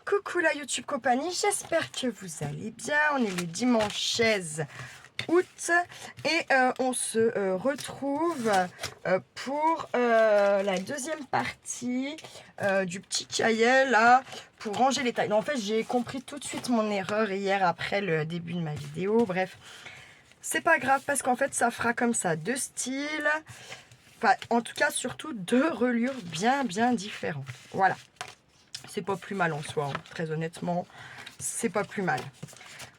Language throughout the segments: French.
Coucou la YouTube compagnie, j'espère que vous allez bien. On est le dimanche 16 août et on se retrouve pour la deuxième partie du petit cahier là pour ranger les tailles. En fait, j'ai compris tout de suite mon erreur hier après le début de ma vidéo. Bref, c'est pas grave parce qu'en fait, ça fera comme ça deux styles. Enfin, en tout cas, surtout deux reliures bien différentes. Voilà. C'est pas plus mal en soi, hein. Très honnêtement, c'est pas plus mal.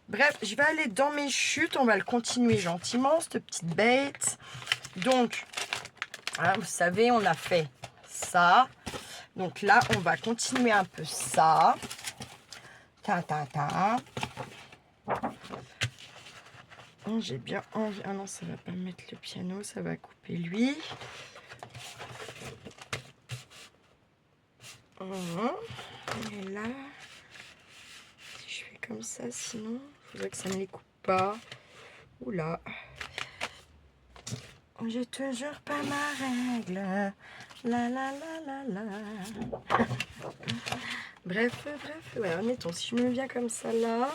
Bref, je vais aller dans mes chutes. On va le continuer gentiment, cette petite bête. Donc, hein, vous savez, on a fait ça. Donc là, on va continuer un peu ça. J'ai bien envie... Ah non, ça va pas mettre le piano, ça va couper lui. Et là, si je fais comme ça, sinon, il faudrait que ça ne les coupe pas. Oula. J'ai toujours pas ma règle. La. Bref. Ouais, admettons, si je me viens comme ça là.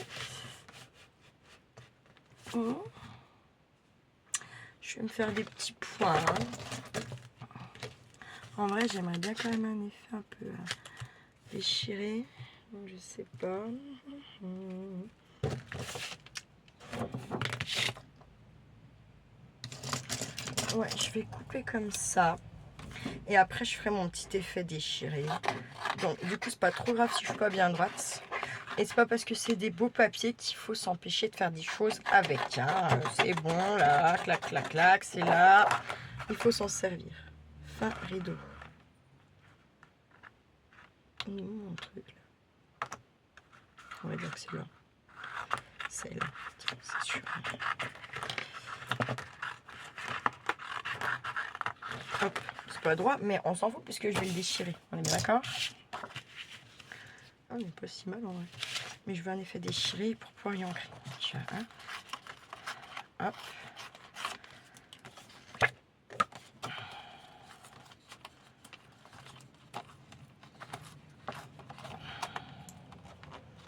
Je vais me faire des petits points. En vrai, j'aimerais bien quand même un effet un peu déchiré. Donc, je sais pas. Ouais, je vais couper comme ça. Et après, je ferai mon petit effet déchiré. Donc, du coup, c'est pas trop grave si je suis pas bien droite. Et c'est pas parce que c'est des beaux papiers qu'il faut s'empêcher de faire des choses avec. Hein. C'est bon, là, clac, c'est là. Il faut s'en servir. Fin rideau. Il est où mon truc là? On va dire que c'est là. C'est là, c'est sûr. Hop, c'est pas droit, mais on s'en fout puisque je vais le déchirer. On est bien d'accord? Ah, mais pas si mal en vrai. Mais je veux un effet déchiré pour pouvoir y ancrer. Tiens, hein. Hop.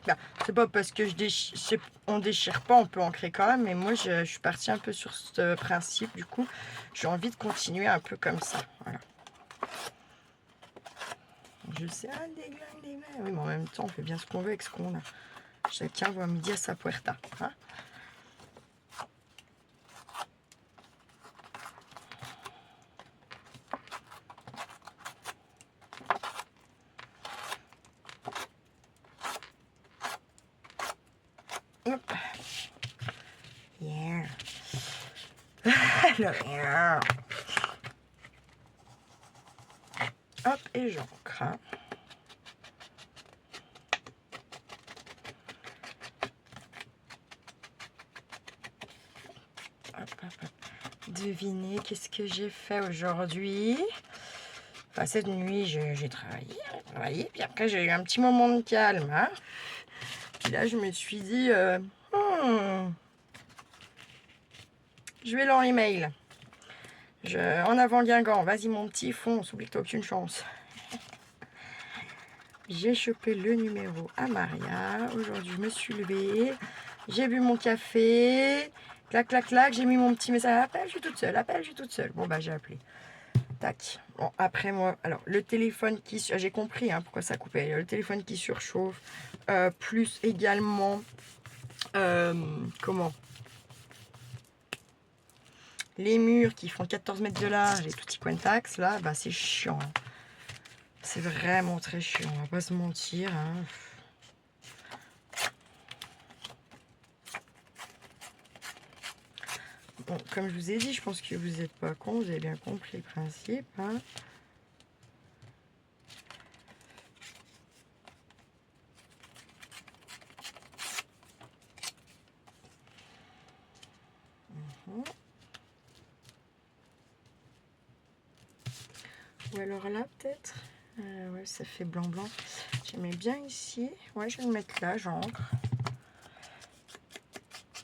Bah, c'est pas parce que on déchire pas, on peut ancrer quand même. Mais moi, je suis partie un peu sur ce principe. Du coup, j'ai envie de continuer un peu comme ça. Voilà. Je sais, ah, déglingue. Oui, mais en même temps, on fait bien ce qu'on veut avec ce qu'on a. Chacun voit midi à sa puerta. Hein. Hop. Yeah. Alors, yeah. Hop, et j'ancre. Hop. Devinez qu'est-ce que j'ai fait aujourd'hui. Enfin, cette nuit, j'ai travaillé. Puis après, j'ai eu un petit moment de calme. Hein. Puis là, je me suis dit, je vais leur email. En avant Guingamp, vas-y mon petit, fonce, oublie que t'as aucune chance. J'ai chopé le numéro à Maria. Aujourd'hui, je me suis levée. J'ai bu mon café. Clac, j'ai mis mon petit message. Appelle, je suis toute seule. Bon, bah, j'ai appelé. Tac. Bon, après moi, alors, le téléphone qui... J'ai compris hein, pourquoi ça coupait. Le téléphone qui surchauffe. Plus également... comment? Les murs qui font 14 mètres de large et tout petit cointax, là, bah, c'est chiant. C'est vraiment très chiant, on va pas se mentir. Hein. Bon, comme je vous ai dit, je pense que vous n'êtes pas con, vous avez bien compris le principe. Hein. Ou alors là, peut-être. Ouais, ça fait blanc. J'aimais bien ici. Ouais, je vais le mettre là, j'encre.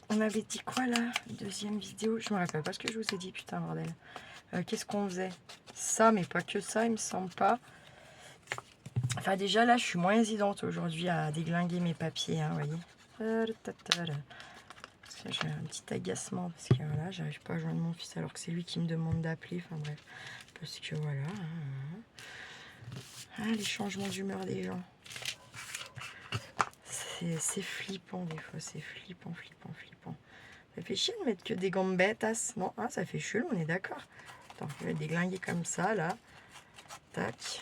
On avait dit quoi là? Deuxième vidéo. Je me rappelle pas ce que je vous ai dit, putain, bordel. Qu'est-ce qu'on faisait? Ça, mais pas que ça, il me semble pas. Enfin déjà là je suis moins hésitante aujourd'hui à déglinguer mes papiers, hein, vous voyez. Parce que j'ai un petit agacement parce que voilà, j'arrive pas à joindre mon fils alors que c'est lui qui me demande d'appeler, enfin bref. Parce que voilà. Les changements d'humeur des gens. C'est flippant des fois, c'est flippant. Ça fait chier de mettre que des gambettes, non, ça fait chier, on est d'accord. Attends, je vais déglinguer comme ça là. Tac.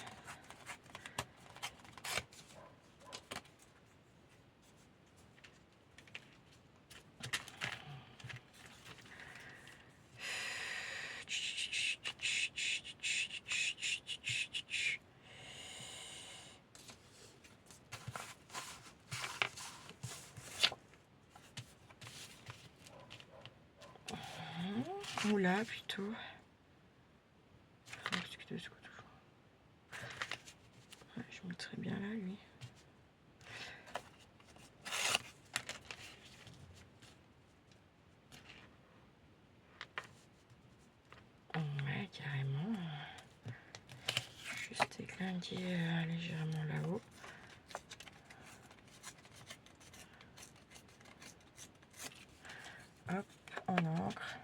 Oula, plutôt. Je mettrais bien là, lui. Ouais, carrément. Juste éclinguer légèrement là-haut. Hop, en encre.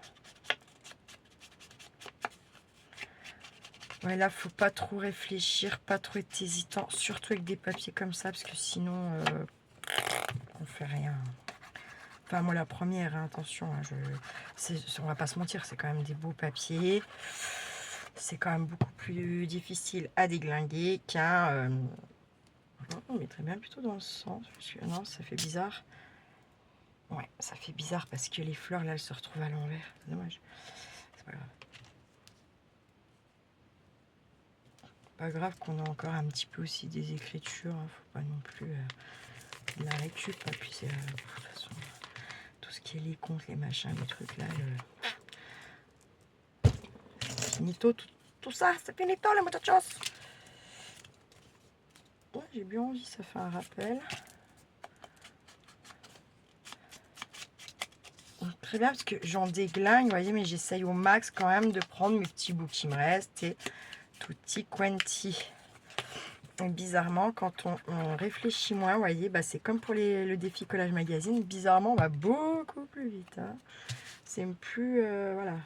Ouais, là, faut pas trop réfléchir, pas trop être hésitant, surtout avec des papiers comme ça, parce que sinon, on fait rien. Enfin, moi, la première, hein, attention, hein, on va pas se mentir, c'est quand même des beaux papiers. C'est quand même beaucoup plus difficile à déglinguer qu'un... on mettrait bien plutôt dans le sens, parce que non, ça fait bizarre. Ouais, ça fait bizarre parce que les fleurs, là, elles se retrouvent à l'envers. C'est dommage. C'est pas grave. Pas grave qu'on a encore un petit peu aussi des écritures, hein. Faut pas non plus de la récup, hein. Puis c'est de toute façon tout ce qui est les comptes, les machins, les trucs là, finito, tout ça, c'est finito les muchachos. Ouais, j'ai bien envie, ça fait un rappel. Donc, très bien parce que j'en déglingue, vous voyez, mais j'essaye au max quand même de prendre mes petits bouts qui me restent et tutti quanti. Et bizarrement, quand on réfléchit moins, vous voyez, bah, c'est comme pour le défi collage magazine, bizarrement, on va beaucoup plus vite. Hein. C'est plus, voilà.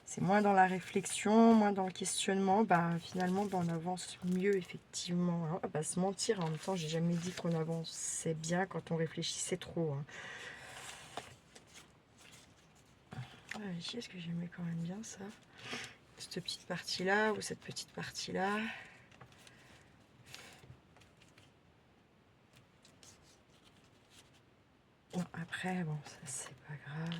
C'est moins dans la réflexion, moins dans le questionnement. Bah, finalement, bah, on avance mieux, effectivement. Hein. On va pas se mentir, en même temps, j'ai jamais dit qu'on avançait bien quand on réfléchissait trop. Hein. Est-ce que j'aimais quand même bien ça? Cette petite partie-là ou cette petite partie-là. Non, après, bon, ça c'est pas grave.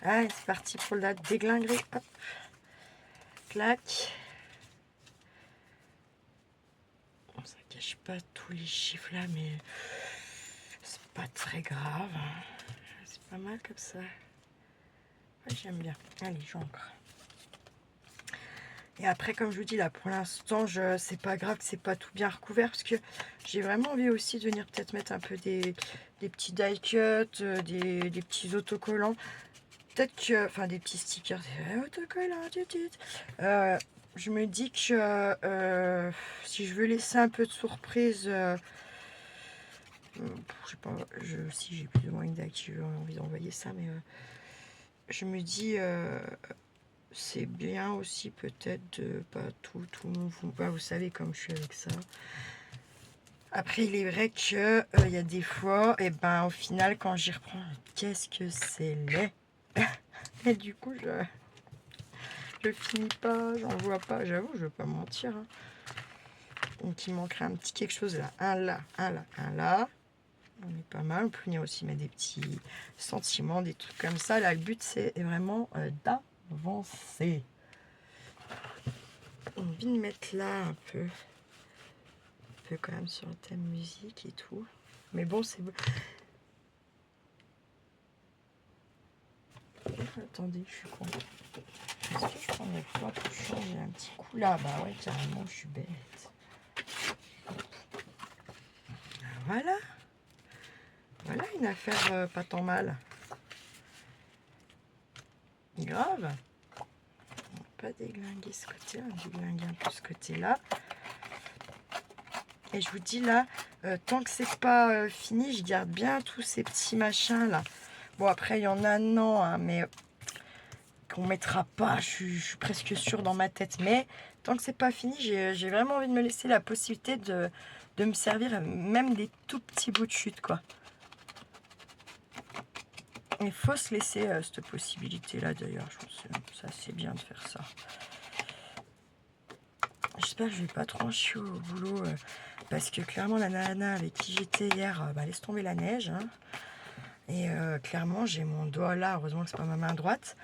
Allez, c'est parti pour la déglinguerie. Hop. Clac. Bon, ça cache pas tous les chiffres là, mais c'est pas très grave. C'est pas mal comme ça. Ouais, j'aime bien. Allez, j'encre. Et après, comme je vous dis, là, pour l'instant, c'est pas grave que c'est pas tout bien recouvert, parce que j'ai vraiment envie aussi de venir peut-être mettre un peu des petits die cuts, des petits autocollants. Peut-être que... Enfin, des petits stickers, des autocollants, je me dis que si je veux laisser un peu de surprise... je sais pas, si j'ai plus ou moins une date qui a envie d'envoyer ça, mais je me dis... c'est bien aussi peut-être de pas tout vous savez comme je suis avec ça. Après il est vrai que il y a des fois et ben au final quand j'y reprends, qu'est-ce que c'est laid. Et du coup je finis pas, j'en vois pas, j'avoue, je veux pas mentir. Hein. Donc il manquerait un petit quelque chose là, un là, un là, un là. On est pas mal, on peut venir aussi mettre des petits sentiments, des trucs comme ça. Là le but c'est vraiment d'avancer. J'ai envie de mettre là un peu quand même sur le thème musique et tout. Mais bon, c'est... Attendez, je suis con. Est-ce que je prendrais pas pour changer un petit coup là? Bah ouais, carrément, je suis bête. Voilà. Voilà une affaire pas tant mal. grave. On va pas déglinguer ce côté, on va déglinguer un peu ce côté-là. Et je vous dis là, tant que c'est pas fini, je garde bien tous ces petits machins là. Bon après il y en a non, hein, mais qu'on mettra pas, je suis presque sûre dans ma tête. Mais tant que c'est pas fini, j'ai vraiment envie de me laisser la possibilité de me servir même des tout petits bouts de chute quoi. Il faut se laisser cette possibilité là d'ailleurs, je pense que ça c'est bien de faire ça. J'espère que je vais pas trop en chier au boulot parce que clairement la nana avec qui j'étais hier, laisse tomber la neige. Hein. Et clairement j'ai mon doigt là, heureusement que c'est pas ma main droite,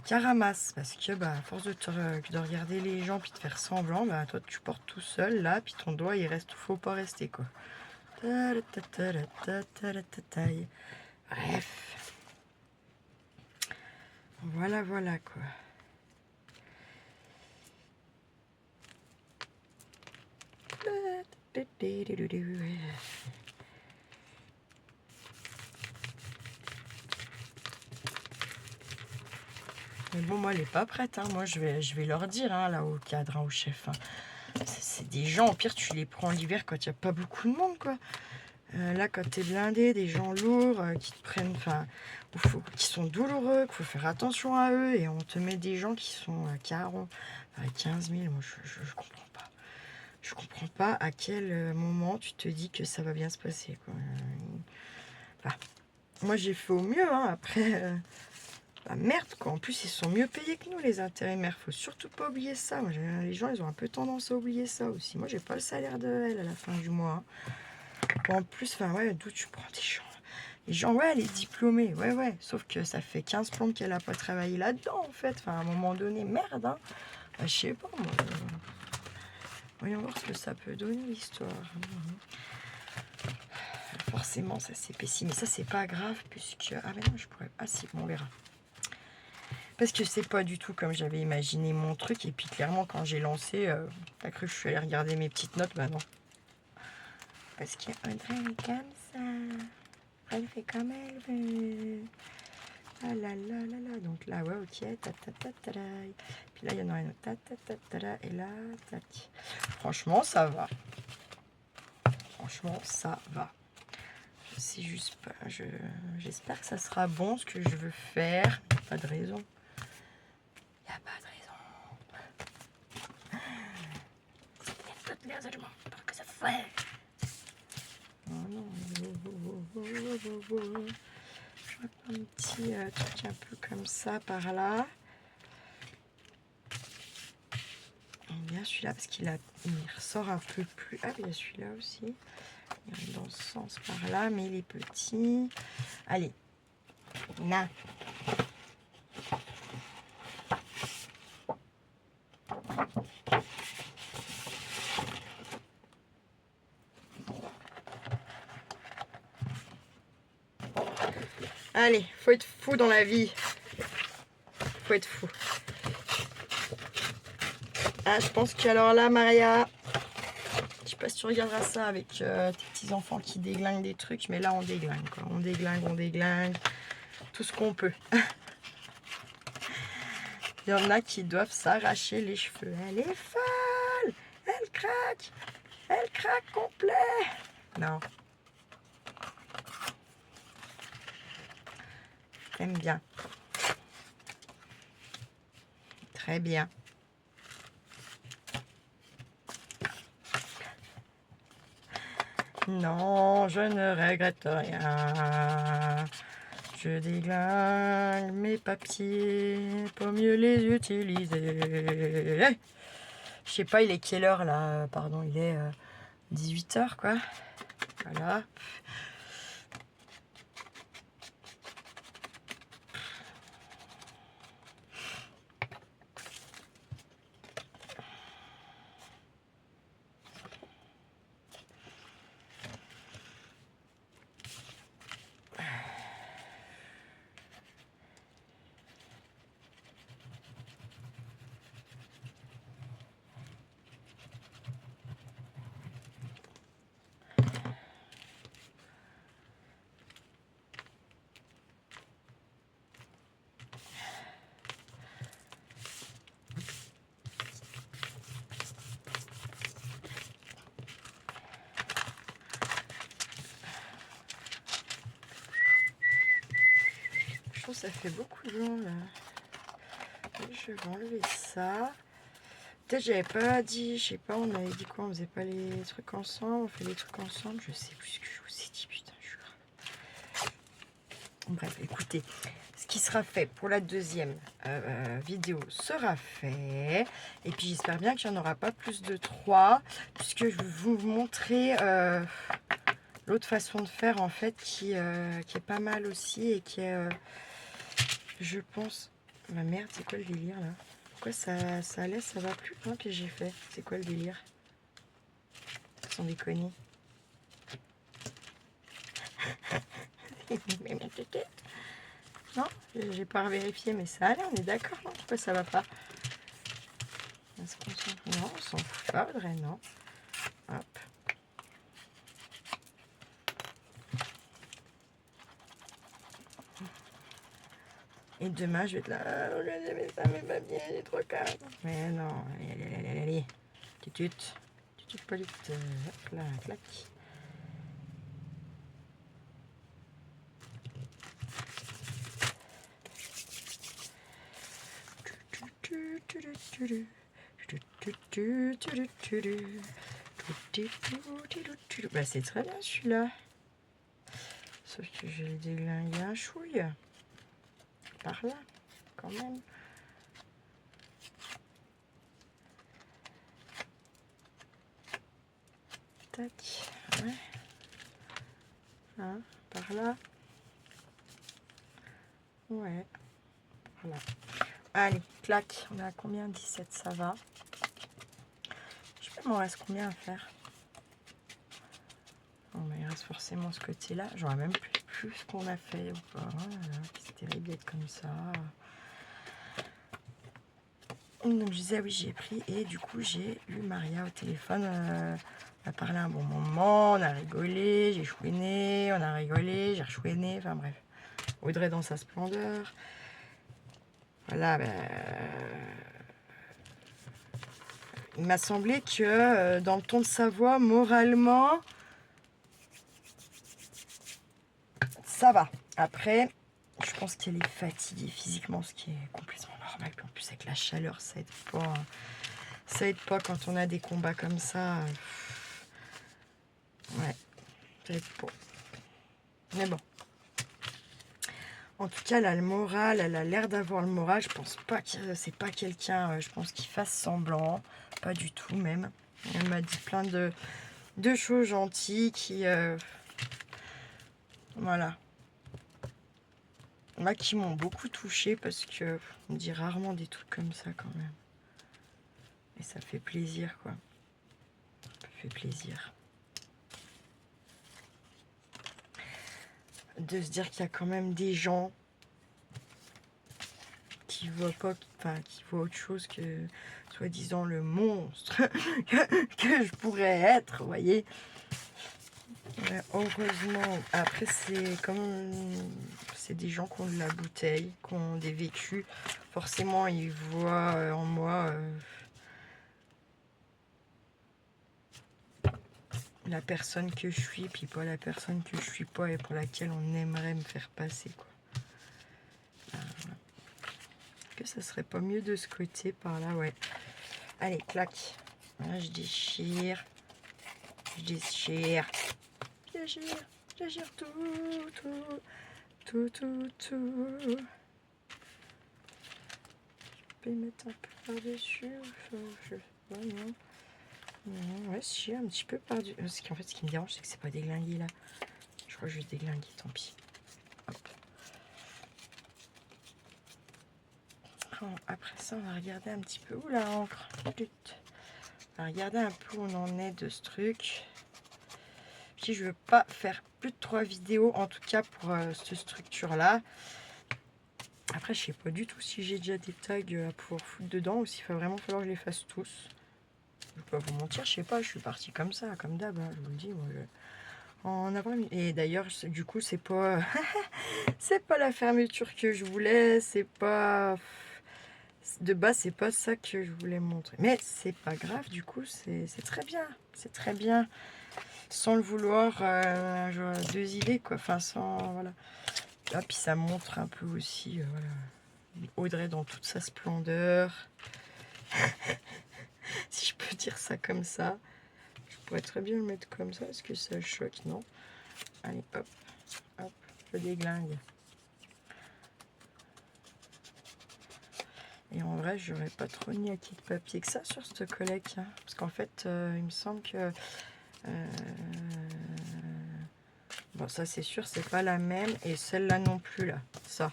qui ramasse parce que à force de regarder les gens puis de faire semblant, toi tu portes tout seul là, puis ton doigt il reste, faut pas rester quoi. Bref. Voilà quoi. Mais bon, moi, elle n'est pas prête. Hein. Moi, je vais leur dire, hein, là, au cadre, hein, au chef. Hein. C'est des gens, au pire, tu les prends l'hiver quand il n'y a pas beaucoup de monde, quoi. Là, quand tu es blindé, des gens lourds qui te prennent, qui sont douloureux, qu'il faut faire attention à eux, et on te met des gens qui sont à 40, à 15 000. Moi, je comprends pas. Je comprends pas à quel moment tu te dis que ça va bien se passer, quoi. Moi, j'ai fait au mieux, hein. Après... merde quoi, en plus ils sont mieux payés que nous les intérimaires, faut surtout pas oublier ça. Moi, les gens ils ont un peu tendance à oublier ça aussi. Moi j'ai pas le salaire de elle à la fin du mois. Bon, en plus, d'où tu prends des gens? Les gens, ouais, elle est diplômée, ouais, sauf que ça fait 15 plombs qu'elle a pas travaillé là-dedans en fait. À un moment donné, merde, hein. Je sais pas moi. Voyons voir ce que ça peut donner l'histoire. Forcément ça s'épaissit, mais ça c'est pas grave puisque... Ah mais non, je pourrais... Ah si, bon, on verra. Parce que c'est pas du tout comme j'avais imaginé mon truc. Et puis clairement, quand j'ai lancé, t'as cru que je suis allée regarder mes petites notes? Bah non. Parce qu'Audrey est comme ça. Elle fait comme elle veut. Ah là là là là. Donc là, ouais, ok. Puis là, il y en a une autre. Et là, tac. Franchement, ça va. Franchement, ça va. Je sais juste pas. J'espère que ça sera bon ce que je veux faire. Pas de raison. Il n'y a pas de raison. Toutes les arguments pour que ça fait. Oh non. Je vais prendre un petit truc un peu comme ça par là. Et bien celui-là parce il ressort un peu plus. Ah, il y a celui-là aussi. Il est dans ce sens par là, mais il est petit. Allez. Na. Allez, faut être fou dans la vie. Faut être fou. Ah, je pense que alors là, Maria, je sais pas si tu regarderas ça avec tes petits enfants qui déglinguent des trucs, mais là on déglingue quoi. On déglingue, tout ce qu'on peut. Il y en a qui doivent s'arracher les cheveux. Elle est folle, elle craque complet. Non. T'aimes bien. Très bien. Non, je ne regrette rien. Je déglingue mes papiers pour mieux les utiliser. Je sais pas, il est quelle heure là? Pardon, il est 18 h quoi. Voilà. trop, ça fait beaucoup de gens là. Je vais enlever ça. Peut-être j'avais pas dit, je sais pas, on avait dit quoi, on faisait pas les trucs ensemble, on fait les trucs ensemble, je sais plus ce que je vous ai dit, putain, je suis grave. Bref, écoutez, ce qui sera fait pour la deuxième vidéo sera fait. Et puis j'espère bien qu'il n'y en aura pas plus de 3, puisque je vais vous montrer l'autre façon de faire en fait qui est pas mal aussi et qui est, je pense, ma merde, c'est quoi le délire là? Pourquoi ça laisse, ça va plus? Qu'est-ce que j'ai fait? C'est quoi le délire? Sans déconner. Mais ma tête. Non, j'ai pas vérifié, mais ça allait, on est d'accord, non? Pourquoi ça va pas? Est-ce qu'on s'en fout? Non, on s'en fout pas, Audrey, non. Hop. Et demain, je vais être là. Oh, mais ça me va bien, j'ai trop calme. Mais non, allez. Tutut, polit. Hop là, clac. Bah, c'est très bien celui-là. Sauf que je vais le déglinguer un chouille. Par là, quand même. Tac. Ouais. Hein, par là. Ouais. Par là. Allez, clac. On est à combien? 17, ça va. Je sais pas, il m'en reste combien à faire? Bon, mais il reste forcément ce côté-là. J'aurais même plus ce qu'on a fait ou pas. C'est terrible d'être comme ça. Donc je disais, oui, j'ai pris et du coup, j'ai eu Maria au téléphone. On a parlé un bon moment, on a rigolé, j'ai chouiné, on a rigolé, j'ai rechouiné, enfin bref. Audrey dans sa splendeur. Voilà, ben, il m'a semblé que dans le ton de sa voix, moralement, ça va. Après, je pense qu'elle est fatiguée physiquement, ce qui est complètement normal. Puis en plus, avec la chaleur, ça aide pas. Ça aide pas quand on a des combats comme ça. Ouais, ça aide pas. Mais bon. En tout cas, elle a le moral, elle a l'air d'avoir le moral. Je pense pas que c'est pas quelqu'un, je pense qu'il fasse semblant. Pas du tout même. Elle m'a dit plein de choses gentilles qui... voilà. Moi, qui m'ont beaucoup touchée parce que on dit rarement des trucs comme ça quand même. Et ça fait plaisir, quoi. Ça fait plaisir. De se dire qu'il y a quand même des gens qui voient pas, enfin, qui voient autre chose que soi-disant le monstre que je pourrais être, vous voyez. Heureusement, après c'est comme c'est des gens qui ont de la bouteille, qui ont des vécus, forcément ils voient en moi la personne que je suis, puis pas la personne que je suis pas et pour laquelle on aimerait me faire passer, quoi. Que ça serait pas mieux de ce côté par là, ouais. Allez, clac. Là, je déchire. Je déchire. Je gère tout. Je peux mettre un peu par-dessus. Ouais, non. Ouais, si, un petit peu par-dessus. Parce qu'en fait, ce qui me dérange, c'est que c'est pas déglingué là. Je crois que je vais déglinguer, tant pis. Hop. Bon, après ça, on va regarder un petit peu. Où la encre? On va regarder un peu où on en est de ce truc. Puis je veux pas faire plus de 3 vidéos, en tout cas pour cette structure-là. Après, je sais pas du tout si j'ai déjà des tags à pouvoir foutre dedans ou s'il va vraiment falloir que je les fasse tous. Je vais pas vous mentir, je sais pas, je suis partie comme ça, comme d'hab, hein, je vous le dis. Moi, en avril. Et d'ailleurs, du coup, c'est pas c'est pas la fermeture que je voulais, c'est pas de base, c'est pas ça que je voulais montrer. Mais c'est pas grave, du coup, c'est très bien, c'est très bien. Sans le vouloir, deux idées, quoi. Enfin, sans, voilà. Ah, puis ça montre un peu aussi, voilà, Audrey dans toute sa splendeur. Si je peux dire ça comme ça. Je pourrais très bien le mettre comme ça. Est-ce que ça choque? Non. Allez, hop, hop, je déglingue. Et en vrai, j'aurais pas trop mis à de papier que ça sur ce collègue. Hein, parce qu'en fait, il me semble que... bon, ça c'est sûr, c'est pas la même. Et celle-là non plus, là. Ça.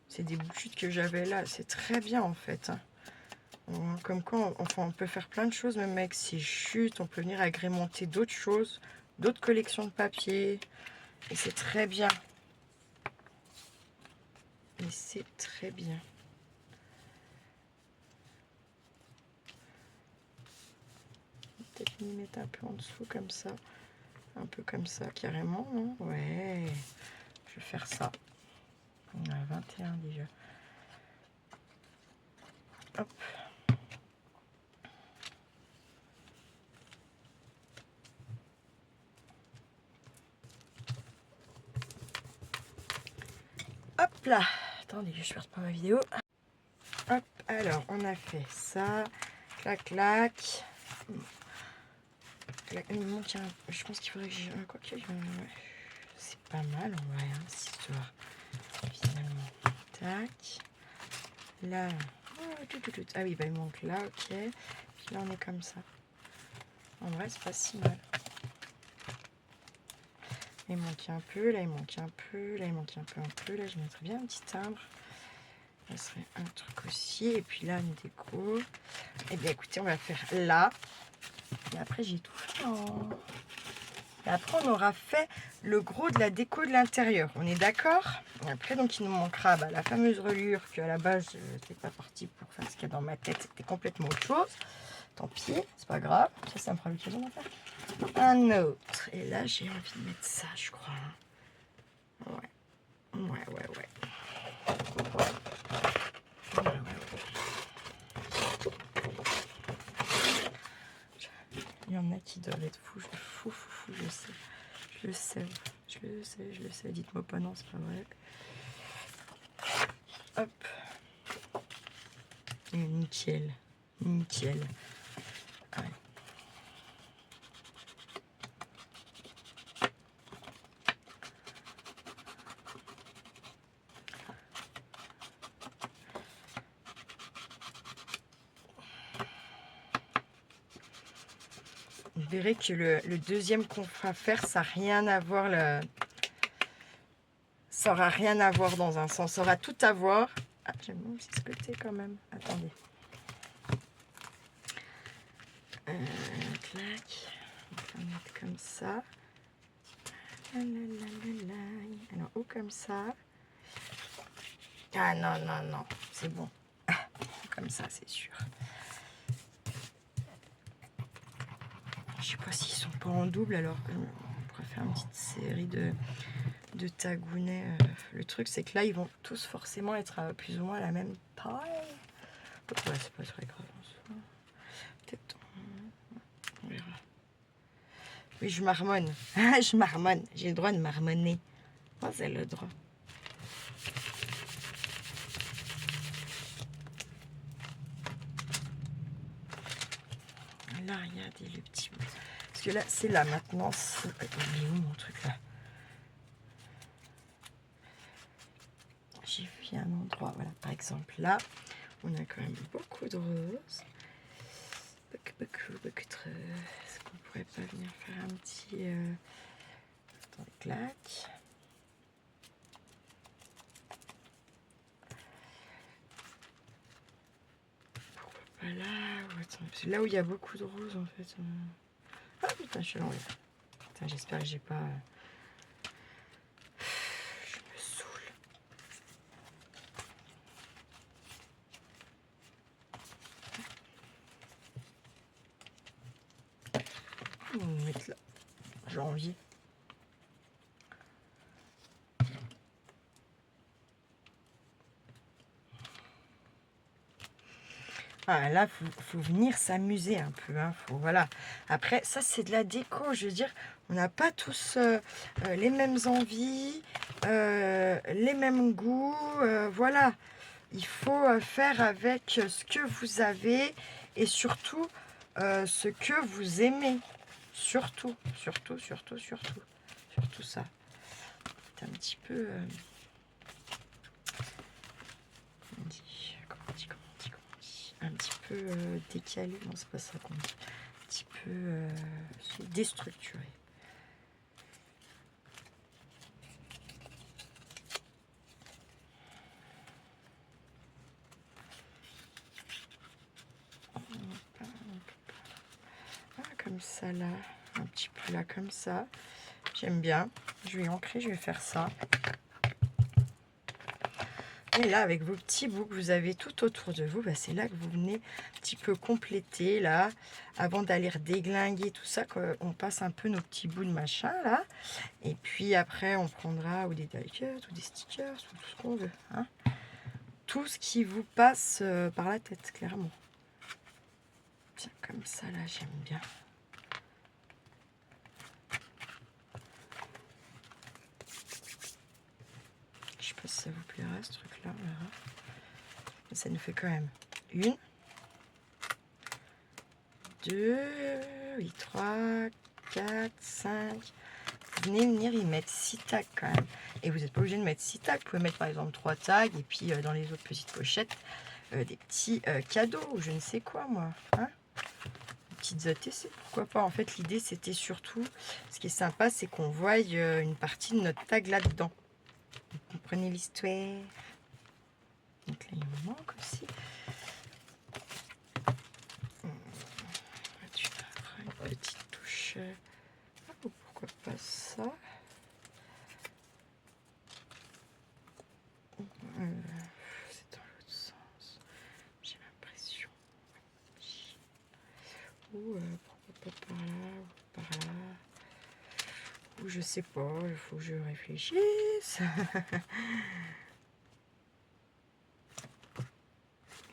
C'est des bouchutes que j'avais là. C'est très bien, en fait. Hein. Comme quoi, enfin, on peut faire plein de choses, même avec ces chutes. On peut venir agrémenter d'autres choses, d'autres collections de papier. Et c'est très bien. Et c'est très bien. Peut-être m'y mettre un peu en dessous comme ça. Un peu comme ça, carrément, non? Ouais. Je vais faire ça. On a 21 déjà. Hop. Hop là. Attendez, je perds pas ma vidéo. Hop, alors on a fait ça. Clac, clac. Il me manque un... Je pense qu'il faudrait que j'ai... Quoi que... C'est pas mal en vrai, hein, cette histoire. Finalement. Tac. Là. Oh, tout. Ah oui, bah il manque là, ok. Puis là on est comme ça. En vrai, c'est pas si mal. Il manque un peu, là il manque un peu, là il manque un peu, là je mettrais bien un petit timbre. Ça serait un truc aussi. Et puis là, une déco. Et bien écoutez, on va faire là. Et après, j'ai tout fait en... Et après, on aura fait le gros de la déco de l'intérieur. On est d'accord? Après, donc, il nous manquera la fameuse reliure qu'à la base, je n'étais pas partie pour faire ce qu'il y a dans ma tête. C'était complètement autre chose. Tant pis, c'est pas grave. Ça me fera l'occasion d'en faire un autre. Et là, j'ai envie de mettre ça, je crois. Ouais. Il y en a qui doivent être fous, je le sais. Dites-moi pas non, c'est pas vrai. Hop. Et nickel. Ouais. Vous verrez que le deuxième qu'on fera faire, ça n'a rien à voir. Ça aura rien à voir dans un sens. Ça aura tout à voir. Ah, j'aime bien aussi ce côté quand même. Attendez. Clac. On va mettre comme ça. Alors, ou comme ça. Ah non. C'est bon. Comme ça, c'est sûr. Je sais pas s'ils sont pas en double, alors on pourrait faire une petite série de tagounets. Le truc, c'est que là, ils vont tous forcément être à plus ou moins à la même taille. Ouais, c'est pas très grave en soi. Peut-être. On verra. Oui, je marmonne. Je marmonne. J'ai le droit de marmonner. Moi, c'est le droit. Là, regardez le petit bout. Parce que là, c'est là maintenant. Il est où mon truc là? J'ai vu un endroit. Voilà, par exemple, là, on a quand même beaucoup de roses. Beaucoup trop. Est-ce qu'on pourrait pas venir faire un petit... Attendez, clac. Pourquoi pas là? Parce que là où il y a beaucoup de roses, en fait... Ah putain, je suis l'enlève. Putain, j'espère que j'ai pas... Je me saoule. On va me mettre là. J'ai envie. Ah, là, faut venir s'amuser un peu. Hein, voilà. Après, ça, c'est de la déco. Je veux dire, on n'a pas tous les mêmes envies. les mêmes goûts. Voilà, il faut faire avec ce que vous avez et surtout ce que vous aimez. Surtout ça. C'est un petit peu... comment on dit un petit peu décalé. Non, c'est pas ça qu'on dit. Un petit peu déstructuré. Comme ça là, un petit peu là comme ça, j'aime bien. Je vais ancrer, je vais faire ça. Et là, avec vos petits bouts que vous avez tout autour de vous, bah, c'est là que vous venez un petit peu compléter là, avant d'aller déglinguer tout ça, qu'on passe un peu nos petits bouts de machin là. Et puis après, on prendra ou des die-cuts ou des stickers, ou tout ce qu'on veut, hein. Tout ce qui vous passe par la tête, clairement. Tiens, comme ça là, j'aime bien. Je sais pas si ça vous plaira ce truc là, on verra. Mais ça nous fait quand même 1, 2, oui, 3, 4, 5. Vous venez venir y mettre 6 tags quand même. Et vous n'êtes pas obligé de mettre 6 tags. Vous pouvez mettre par exemple 3 tags et puis dans les autres petites pochettes, des petits cadeaux ou je ne sais quoi moi. Hein, des petites ATC, pourquoi pas. En fait, l'idée c'était surtout, ce qui est sympa, c'est qu'on voie une partie de notre tag là-dedans. Vous comprenez l'histoire? Donc là, il me manque aussi. Tu feras une petite touche. Oh, pourquoi pas ça? C'est dans l'autre sens. J'ai l'impression. Ou pourquoi pas par là ou par là. Ou je sais pas, il faut que je réfléchisse.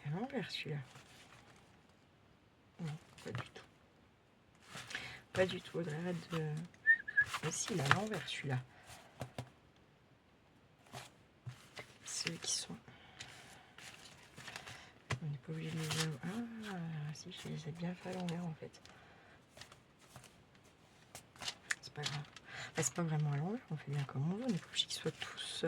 À l'envers celui-là. Non, pas du tout. Pas du tout, Audrey, arrête de... Mais si, il est à l'envers celui-là. Ceux qui sont... On n'est pas obligé de les avoir. Ah, si, je les ai bien fait à l'envers en fait. C'est pas grave. Enfin, c'est pas vraiment à l'envers, on fait bien comme on veut. On n'est pas obligé qu'ils soient tous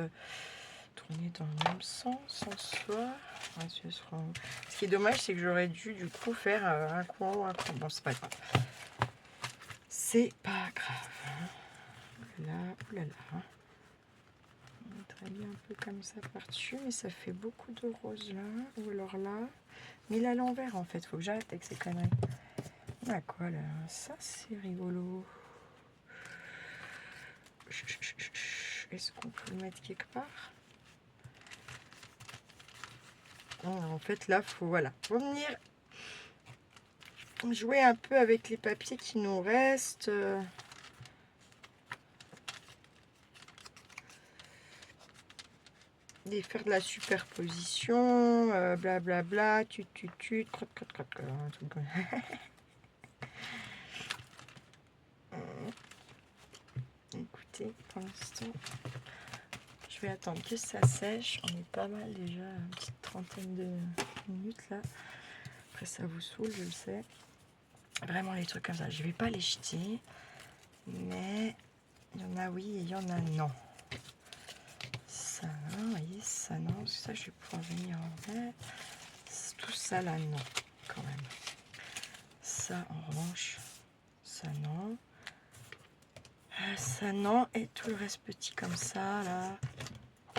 tournés dans le même sens en soi. Ouais, ce qui est dommage, c'est que j'aurais dû du coup faire un coup en haut, un coup. Bon, c'est pas grave. C'est pas grave. Là, oulala. On va travailler un peu comme ça par-dessus, mais ça fait beaucoup de roses là. Ou alors là. Mais là, à l'envers en fait, faut que j'arrête avec ces conneries. Ah quoi là, ça c'est rigolo. Est-ce qu'on peut le mettre quelque part? En fait là, faut voilà, faut venir jouer un peu avec les papiers qui nous restent. Et faire de la superposition, blablabla, crotte, un truc comme ça. Écoutez, pour l'instant, je vais attendre que ça sèche. On est pas mal déjà, une petite trentaine de minutes là. Après ça vous saoule, je le sais. Vraiment les trucs comme ça, je vais pas les jeter. Mais il y en a oui et il y en a non. Ça, vous voyez, ça non, ça je vais pouvoir venir en mettre. Tout ça là, non, quand même. Ça en revanche, ça non. Ça non, et tout le reste petit comme ça là.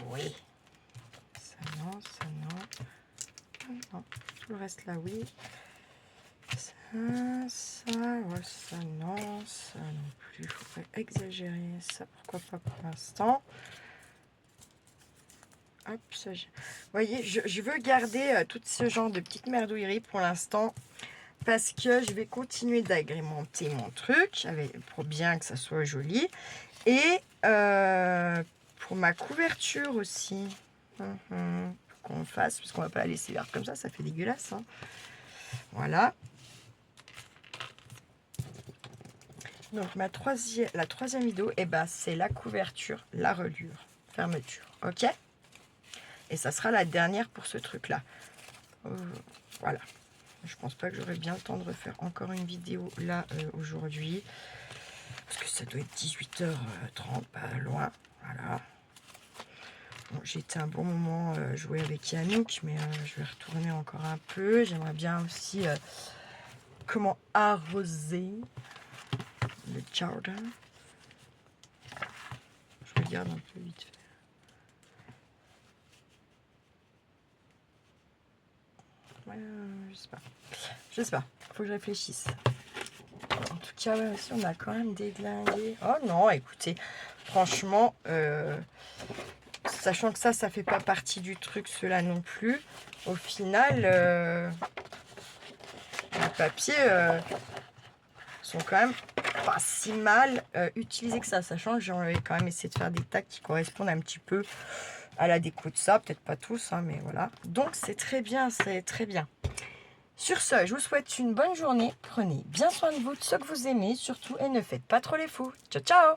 Oui. Ça non, ça non. Non, tout le reste là, oui. Ça, ouais, ça non, ça non plus. Il faudrait exagérer ça, pourquoi pas pour l'instant. Hop, ça, vous voyez, je veux garder tout ce genre de petites merdouilleries pour l'instant parce que je vais continuer d'agrémenter mon truc pour bien que ça soit joli et pour ma couverture aussi. Qu'on fasse, parce qu'on va pas la laisser verte comme ça fait dégueulasse. Hein. Voilà. Donc la troisième vidéo, et ben, c'est la couverture, la reliure. fermeture, ok? Et ça sera la dernière pour ce truc-là. Voilà. Je pense pas que j'aurai bien le temps de refaire encore une vidéo là aujourd'hui. Parce que ça doit être 18h30, pas loin. Voilà. Bon, j'ai été un bon moment jouer avec Yannick, mais je vais retourner encore un peu. J'aimerais bien aussi comment arroser le jardin. Je regarde un peu vite fait. Ouais, je sais pas. Je sais pas. Faut que je réfléchisse. En tout cas, ouais, aussi, on a quand même déglingué. Oh non, écoutez, franchement, sachant que ça fait pas partie du truc, cela non plus. Au final, les papiers sont quand même pas si mal utilisés que ça. Sachant que j'en ai quand même essayé de faire des tacs qui correspondent un petit peu à la déco de ça. Peut-être pas tous, hein, mais voilà. Donc, c'est très bien, c'est très bien. Sur ce, je vous souhaite une bonne journée. Prenez bien soin de vous, de ceux que vous aimez, surtout, et ne faites pas trop les fous. Ciao, ciao!